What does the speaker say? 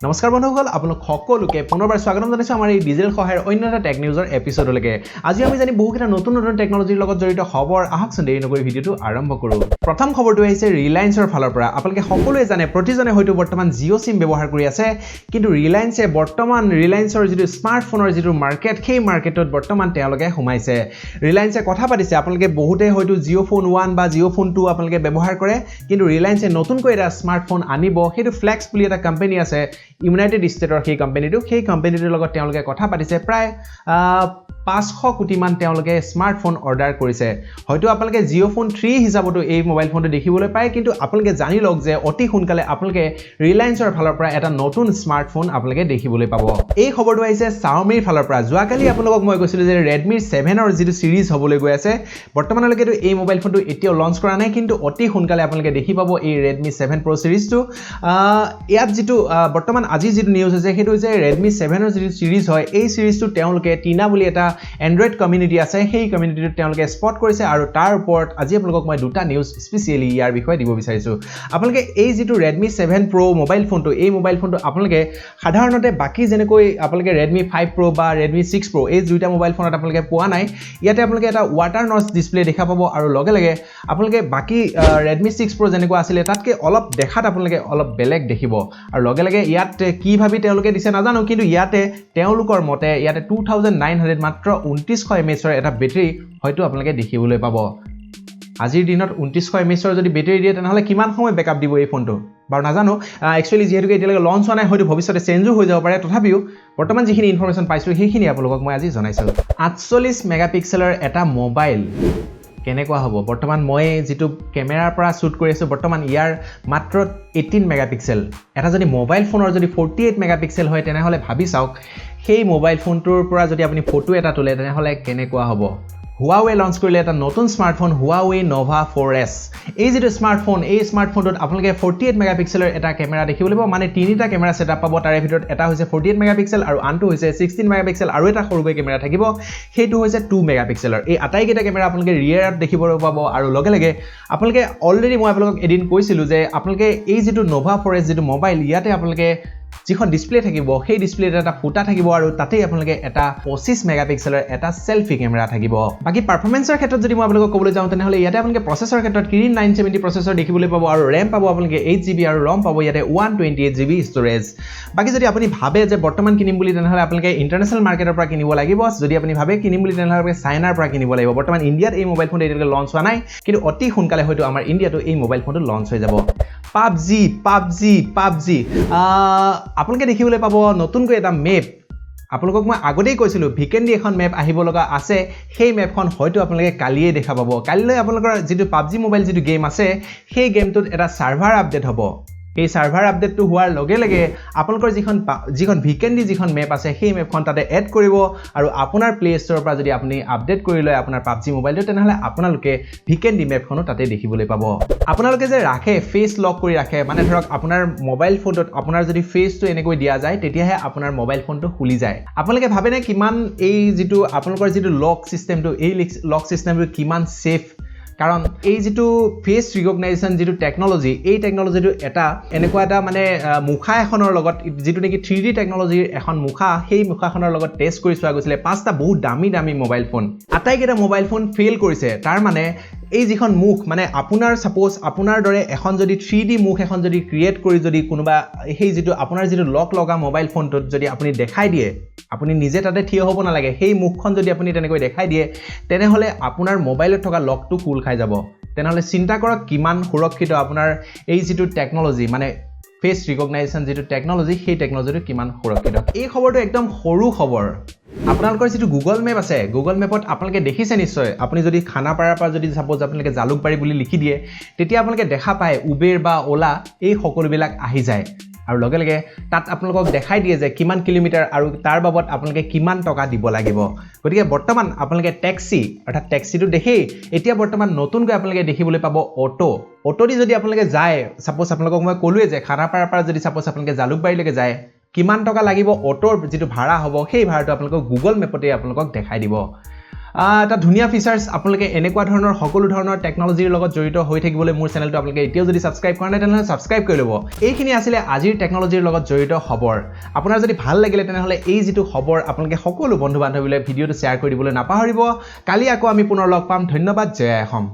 নমস্কাৰ বন্ধুসকল আপোনালোক সকলোকে পুনৰবাৰ স্বাগতম জনাইছো আমাৰ এই ডিজিটেল সহায়ৰ অন্য এটা টেক নিউজৰ এপিসোডলৈকে আজি আমি জানি বহুকেইটা নতুন টেকনলজিৰ লগত জড়িত খবৰ আহকচোন দেৰি নকৰি ভিডিওটো আৰম্ভ কৰো প্ৰথম খবৰটো আহিছে ৰিলায়েন্সৰ ফালৰ পৰা আপোনালোকে সকলোৱে জানে প্ৰতিজনে হয়তো বৰ্তমান জিঅ' সিম ব্যৱহাৰ কৰি আছে কিন্তু ৰিলায়েন্সে বৰ্তমান ৰিলায়েন্সৰ যিটো স্মাৰ্টফোনৰ যিটো মাৰ্কেট সেই মাৰ্কেটত বৰ্তমান তেওঁলোকে সোমাইছে ৰিলায়েন্সে কথা পাতিছে আপোনালোকে বহুতে হয়তো জিঅ' ফোন 1 বা জিঅ' ফোন 2 আপোনালোকে ব্যৱহাৰ কৰে কিন্তু ৰিলায়েন্সে নতুনকৈ এটা স্মাৰ্টফোন আনিব সেইটো ফ্লেক্স বুলি এটা কোম্পানী আছে ইউনাইটেড ষ্টেটৰ সেই কোম্পানীটোৰ লগত তেওঁলোকে কথা পাতিছে প্ৰায় 500 কোটি মান তেওঁলোকে স্মাৰ্টফোন অৰ্ডাৰ কৰিছে হয়তো আপোনালোকে জিঅ' ফোন 3 হিচাপতো এই মোবাইল ফোনটো দেখিবলৈ পায় কিন্তু আপোনালোকে জানি লওক যে অতি সোনকালে আপোনালোকে ৰিলায়েন্সৰ ফালৰ পৰা এটা নতুন স্মাৰ্টফোন আপোনালোকে দেখিবলৈ পাব এই খবৰটো আহিছে Xiaomiৰ ফালৰ পৰা যোৱাকালি আপোনালোকক মই কৈছিলো যে Redmi 7 ৰ যিটো সিৰিজ হ'বলৈ গৈ আছে বৰ্তমানলৈকে এই মোবাইল ফোনটো এতিয়াও লঞ্চ কৰা নাই কিন্তু অতি সোনকালে আপোনালোকে দেখি পাব এই Redmi 7 Pro সিৰিজটো ইয়াত যিটো বৰ্তমান আজি যিটো নিউজ আছে সেইটো হৈছে Redmi 7 ৰ যিটো সিৰিজ হয় এই সিৰিজটো তেওঁলোকে TENAA বুলি এটা এন্ড্ৰইড কমিউনিটি আছে সেই কমিউনিটিটো তেওঁলোকে স্পট কৰিছে আৰু তাৰ ওপৰত আজি আপোনালোকক মই দুটা নিউজ স্পেশালি ইয়াৰ বিষয়ে দিব বিচাৰিছো আপোনালোকে এই যিটো Redmi 7 Pro মোবাইল ফোনটো এই মোবাইল ফোনটো আপোনালোকে সাধাৰণতে বাকি যেনেকৈ আপোনালোকে Redmi 5 Pro বা Redmi 6 Pro এই দুটা মোবাইল ফোনত আপোনালোকে পোৱা নাই ইয়াতে আপোনালোকে এটা ওয়াটাৰ নচ ডিসপ্লে দেখা পাব আৰু লগে লগে আপোনালোকে বাকি Redmi 6 Pro যেনেকৈ আছিল তাতকে অলপ দেখাত আপোনালোকে অলপ বেলেগ দেখিব আৰু লগে লগে ইয়াত কি ভাবি তেওঁলোকে দিছে নাজানো কিন্তু ইয়াতে তেওঁলোকৰ মতে ইয়াতে 2900 মাত্ৰ 2900 mAh এটা বেটাৰী হয়তো আপোনালোকে দেখিবলৈ পাব আজিৰ দিনত 2900 mAh যদি বেটাৰী দিয়ে তেনেহলে কিমান সময় বেকআপ দিব এই ফোনটো বাৰু নাজানো একচুয়ালি যেহেতু এতিয়ালৈকে লঞ্চ হোৱা নাই হয়তো ভৱিষ্যতে চেঞ্জো হৈ যাব পাৰে তথাপিও বৰ্তমান যিখিনি ইনফৰমেশন পাইছো সেইখিনি আপোনালোকক মই আজি জনাইছো 48 মেগাপিক্সেলৰ এটা মোবাইল কেনেকুৱা হ'ব বৰ্তমান মই যেটো ক্যামেৰাৰ পৰা শুট কৰি আছো বৰ্তমান ইয়াৰ মাত্ৰ 18 মেগাপিক্সেল এটা যদি মোবাইল ফোনৰ যদি 48 মেগাপিক্সেল হয় তেনেহলে ভাবি চাওক সেই মোবাইল ফোনটোৰ পৰা যদি আপুনি ফটো এটা তোলে তেনেহলে কেনেকুৱা হ'ব Huawei লঞ্চ কৰিলে এটা নতুন স্মাৰ্টফোন Huawei Nova 4S এই যেটো স্মাৰ্টফোন এই স্মাৰ্টফোনটোত আপোনালোকে 48 মেগাপিক্সেলৰ এটা ক্যামেৰা দেখিবলৈ পাব মানে তিনিটা ক্যামেৰা সেটআপ পাব তাৰে ভিতৰত এটা হৈছে 48 মেগাপিক্সেল আৰু আনটো হৈছে 16 মেগাপিক্সেল আৰু এটা সৰুকৈ ক্যামেৰা থাকিব সেইটো হৈছে 2 মেগাপিক্সেলৰ এই আটাইকেইটা ক্যামেৰা আপোনালোকে ৰিয়াৰত দেখিবলৈ পাব আৰু লগে লগে আপোনালোকে অলৰেডি মই আপোনালোকক এদিন কৈছিলো যে আপোনালোকে এই যেটো Nova 4S যেটো মোবাইল ইয়াতে আপোনালোকে যিখন ডিসপ্লে থাকিব সেই ডিসপ্লেত এটা ফুটা থাকিব আৰু তাতেই আপোনালোকে এটা 25 মেগাপিক্সেলৰ এটা সেলফি ক্যামেৰা থাকিব বাকি পাৰফৰম্যান্সৰ ক্ষেত্ৰত যদি মই আপোনালোকক ক'বলৈ যাওঁ তেনেহলে ইয়াতে আপোনালোকে প্ৰচেছৰ ক্ষেত্ৰত Kirin 970 প্ৰচেছৰ দেখিবলৈ পাব আৰু RAM পাব আপোনালোকে 8GB আৰু ROM পাব ইয়াতে 128GB ষ্টৰেজ বাকি যদি আপুনি ভাবে যে বৰ্তমান কিনিম বুলি তেনেহলে আপোনালোকে ইন্টাৰনেশ্যনেল মাৰ্কেটৰ পৰা কিনিব লাগিব যদি আপুনি ভাবে কিনিম বুলি তেনেহলে আপোনালোকে চাইনাৰ পৰা কিনিব লাগিব বৰ্তমান ইণ্ডিয়াত এই মোবাইল ফোনটো এতিয়ালৈকে লঞ্চ হোৱা নাই কিন্তু অতি সোনকালে হয়তো আমাৰ ইণ্ডিয়াতো এই মোবাইল ফোনটো লঞ্চ হৈ যাব PUBg আপোনালোকে দেখিবলৈ পাব নতুনকৈ এটা মেপ আপোনালোকক মই আগতেই কৈছিলো ভিকেন্ডি এখন মেপ আহিব লগা আছে সেই মেপখন হয়তো আপোনালোকে কালিয়ে দেখা পাব কালিলৈ আপোনালোকৰ যেটো PUBg মোবাইল যেটো গেম আছে সেই গেমটোত এটা সাৰ্ভাৰ আপডেট হ'ব এই সাৰ্ভাৰ আপডেটটো হোৱাৰ লগে লগে আপোনালোকৰ যিখন ভিকেন্ডি যিখন মেপ আছে সেই মেপখন তাতে এড কৰিব আৰু আপোনাৰ প্লে ষ্টৰৰ পৰা যদি আপুনি আপডেট কৰি লয় আপোনাৰ PUBg মোবাইলটো তেনেহলে আপোনালোকে ভিকেন্ডি মেপখনো তাতে দেখিবলৈ পাব আপোনালোকে যে ৰাখে ফেচ লক কৰি ৰাখে মানে ধৰক আপোনাৰ মোবাইল ফোনটোত আপোনাৰ যদি ফেচটো এনেকৈ দিয়া যায় তেতিয়াহে আপোনাৰ মোবাইল ফোনটো খুলি যায় আপোনালোকে ভাবেনে কিমান এই যেটো আপোনালোকৰ যেটো লক সিস্টেমটো এই লক সিস্টেমটো কিমান সেফ কাৰণ এই যেটো ফেস ৰিকগনাইজেশন যেটো টেকনলজি এই টেকনলজিটো এটা এনেকুৱা এটা মানে মুখা এখনৰ লগত যেটো নেকি 3D টেকনলজিৰ এখন মুখা সেই মুখাখনৰ লগত টেষ্ট কৰি চোৱা গৈছিল পাঁচটা বহুত দামী মোবাইল ফোন আটাইকেইটা মোবাইল ফোন ফেল কৰিছে তাৰ মানে এই যিখন মুখ মানে আপোনাৰ সাপোজ আপোনাৰ দৰে এখন যদি 3D মুখ এখন যদি ক্ৰিয়েট কৰি যদি কোনোবা সেই যেটো আপোনাৰ যেটো লক লগা মোবাইল ফোনটোত যদি আপুনি দেখাই দিয়ে আপুনি নিজে তাতে থিয় হ'ব না লাগে সেই মুখখন যদি আপুনি তেনেকৈ দেখাই দিয়ে তেনেহলে আপোনাৰ মোবাইলত থকা লকটো খুল খাই যাব তেনেহলে চিন্তা কৰক কিমান সুৰক্ষিত আপোনাৰ এই যেটো টেকনলজি মানে ফেস ৰিকগনাইজেশন যেটো টেকনলজি সেই টেকনলজিটো কিমান সুৰক্ষিত এই খবৰটো একদম সৰু খবৰ আপোনালোকৰ যেটো গুগল মেপ আছে গুগল মেপত আপোনালোকে দেখিছে নিশ্চয় আপুনি যদি খানাপাৰাৰ পৰা যদি সাপোজ আপোনালোকে জালুকবাৰী বুলি লিখি দিয়ে তেতিয়া আপোনালোকে দেখা পায় উবেৰ বা ওলা এই সকলোবিলাক আহি যায় আৰু লগে লগে তাত আপোনালোকক দেখাই দিয়ে যে কিমান কিলোমিটাৰ আৰু তাৰ বাবদ আপোনালোকে কিমান টকা দিব লাগিব গতিকে বৰ্তমান আপোনালোকে ট্যাক্সি অৰ্থাৎ ট্যাক্সিটো দেখি এতিয়া বৰ্তমান নতুনকৈ আপোনালোকে দেখিবলৈ পাব অটো দি যদি আপোনালোকে যায় সাপোজ আপোনালোকক মই ক'লোৱে যে খানাপাৰাৰ পৰা যদি সাপোজ আপোনালোকে জালুকবাৰীলৈকে যায় কিমান টকা লাগিব অটোৰ যেটো ভাড়া হ'ব সেই ভাড়াটো আপোনালোকক গুগল মেপতে আপোনালোকক দেখাই দিব এটা ধুনীয়া ফিচাৰ্ছ আপোনালোকে এনেকুৱা ধৰণৰ সকলো ধৰণৰ টেকনলজিৰ লগত জড়িত হৈ থাকিবলৈ মোৰ চেনেলটো আপোনালোকে এতিয়াও যদি সাবস্ক্ৰাইব কৰা নাই তেনেহলে সাবস্ক্ৰাইব কৰি ল'ব এইখিনি আছিল আজিৰ টেকনলজিৰ লগত জড়িত খবৰ আপোনাৰ যদি ভাল লাগিলে তেনেহলে এই যেটো খবৰ আপোনালোকে সকলো বন্ধু বান্ধৱীলৈ ভিডিওটো শ্বেয়াৰ কৰি দিবলৈ নাপাহৰিব কালি আকৌ আমি পুনৰ লগ পাম ধন্যবাদ জয় অসম